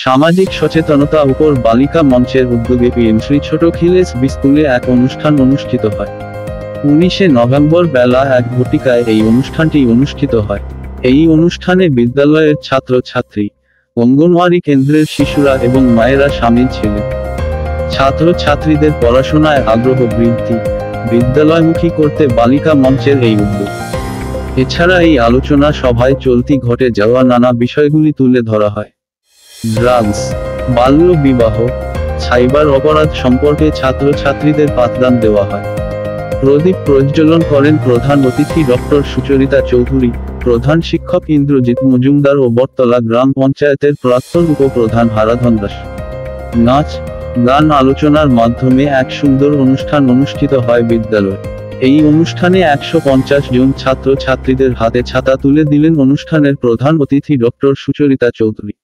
সামাজিক সচেতনতা উপর বালিকা মঞ্চের উদ্যোগে পিএম শ্রী ছোট খিলেস স্কুলে এক অনুষ্ঠান অনুষ্ঠিত হয়। 19শে নভেম্বর বেলা 1 ঘটিকায় এই অনুষ্ঠানটি অনুষ্ঠিত হয়। এই অনুষ্ঠানে বিদ্যালয়ের ছাত্রছাত্রী, অঙ্গনওয়াড়ি কেন্দ্রের শিশুরা এবং মায়েরা সামিল ছিলেন। ছাত্রছাত্রীদের পড়াশোনায় আগ্রহ বৃদ্ধি, বিদ্যালয়মুখী করতে বালিকা মঞ্চের এই উদ্যোগ। এছাড়া এই আলোচনা সভায় চলতি ঘটে যাওয়া নানা বিষয়গুলি তুলে ধরা হয়। ড্রাগস, বাল্য বিবাহ, সাইবার অপরাধ সম্পর্কে ছাত্রছাত্রীদের পাঠদান দেওয়া হয়। প্রদীপ প্রজ্বলন করেন প্রধান অতিথি ডক্টর সুচরিতা চৌধুরী, প্রধান শিক্ষক ইন্দ্রজিৎ মজুমদার ও বটতলা গ্রাম পঞ্চায়েতের প্রাক্তন উপপ্রধান হারাধন দাস। নাচ, গান, আলোচনার মাধ্যমে এক সুন্দর অনুষ্ঠান অনুষ্ঠিত হয় বিদ্যালয়ে। এই অনুষ্ঠানে 150 জন ছাত্রছাত্রীদের হাতে ছাতা তুলে দিলেন অনুষ্ঠানের প্রধান অতিথি ডক্টর সুচরিতা চৌধুরী।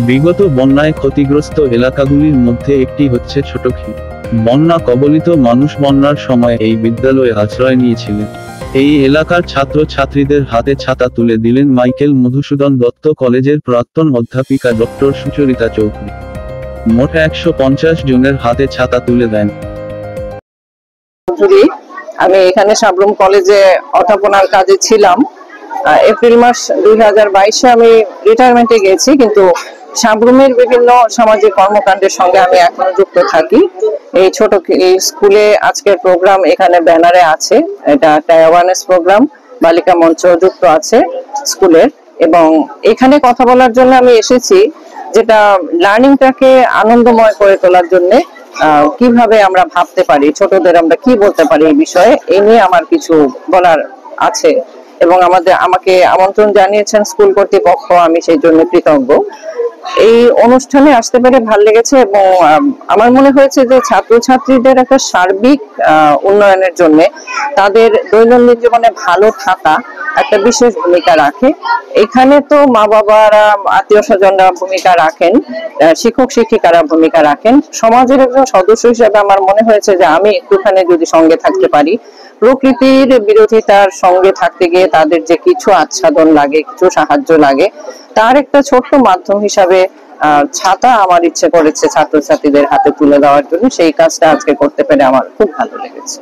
বিগত বন্যায় ক্ষতিগ্রস্ত এলাকাগুলির মধ্যে একটি হচ্ছে ছোটখিল। বন্যা কবলিত মানুষ বন্যার সময় এই বিদ্যালয়ে আশ্রয় নিয়েছিলেন। এই এলাকার ছাত্রছাত্রীদের হাতে ছাতা তুলে দিলেন মাইকেল মধুসূদন দত্ত কলেজের প্রাক্তন অধ্যাপিকা ডক্টর সুচরিতা চৌধুরী। মোট 150 জনের হাতে ছাতা তুলে দেন। আমি এখানে সাবরুম কলেজে অধ্যাপনার কাজে ছিলাম। এপ্রিল মাস 2022-এ আমি রিটায়ারমেন্টে গেছি, কিন্তু সাবরুমের বিভিন্ন সামাজিক কর্মকাণ্ডের সঙ্গে আমি এখনো যুক্ত থাকি। এই ছোট স্কুলে আজকের প্রোগ্রাম এখানে ব্যানারে আছে, এটা একটা অ্যাওয়ারনেস প্রোগ্রাম, বালিকা মঞ্চ যুক্ত আছে স্কুলের। এবং এখানে কথা বলার জন্য আমি এসেছি, যেটা লার্নিংটাকে আনন্দময় করে তোলার জন্য কিভাবে আমরা ভাবতে পারি, ছোটদের আমরা কি বলতে পারি এই বিষয়ে, এই নিয়ে আমার কিছু বলার আছে। এবং আমাকে আমন্ত্রণ জানিয়েছেন স্কুল কর্তৃপক্ষ, আমি সেই জন্য কৃতজ্ঞ। এই অনুষ্ঠানে আসতে পেরে ভালো লেগেছে এবং আমার মনে হয়েছে যে ছাত্রছাত্রীদের একটা সার্বিক উন্নয়নের জন্য তাদের দৈনন্দিন জীবনে ভালো থাকা একটা বিশেষ ভূমিকা রাখে। এখানে তো মা বাবারা, আত্মীয় স্বজনরা ভূমিকা রাখেন, শিক্ষক শিক্ষিকারা ভূমিকা রাখেন। সমাজের একজন সদস্য হিসেবে আমার মনে হয়েছে যে আমি একটুখানি যদি সঙ্গে থাকতে পারি, প্রকৃতির বিরোধিতার সঙ্গে থাকতে গিয়ে তাদের যে কিছু আচ্ছাদন লাগে, কিছু সাহায্য লাগে, তার একটা ছোট্ট মাধ্যম হিসাবে ছাতা আমার ইচ্ছে করেছে ছাত্রছাত্রীদের হাতে তুলে দেওয়ার জন্য। সেই কাজটা আজকে করতে পেরে আমার খুব ভালো লেগেছে।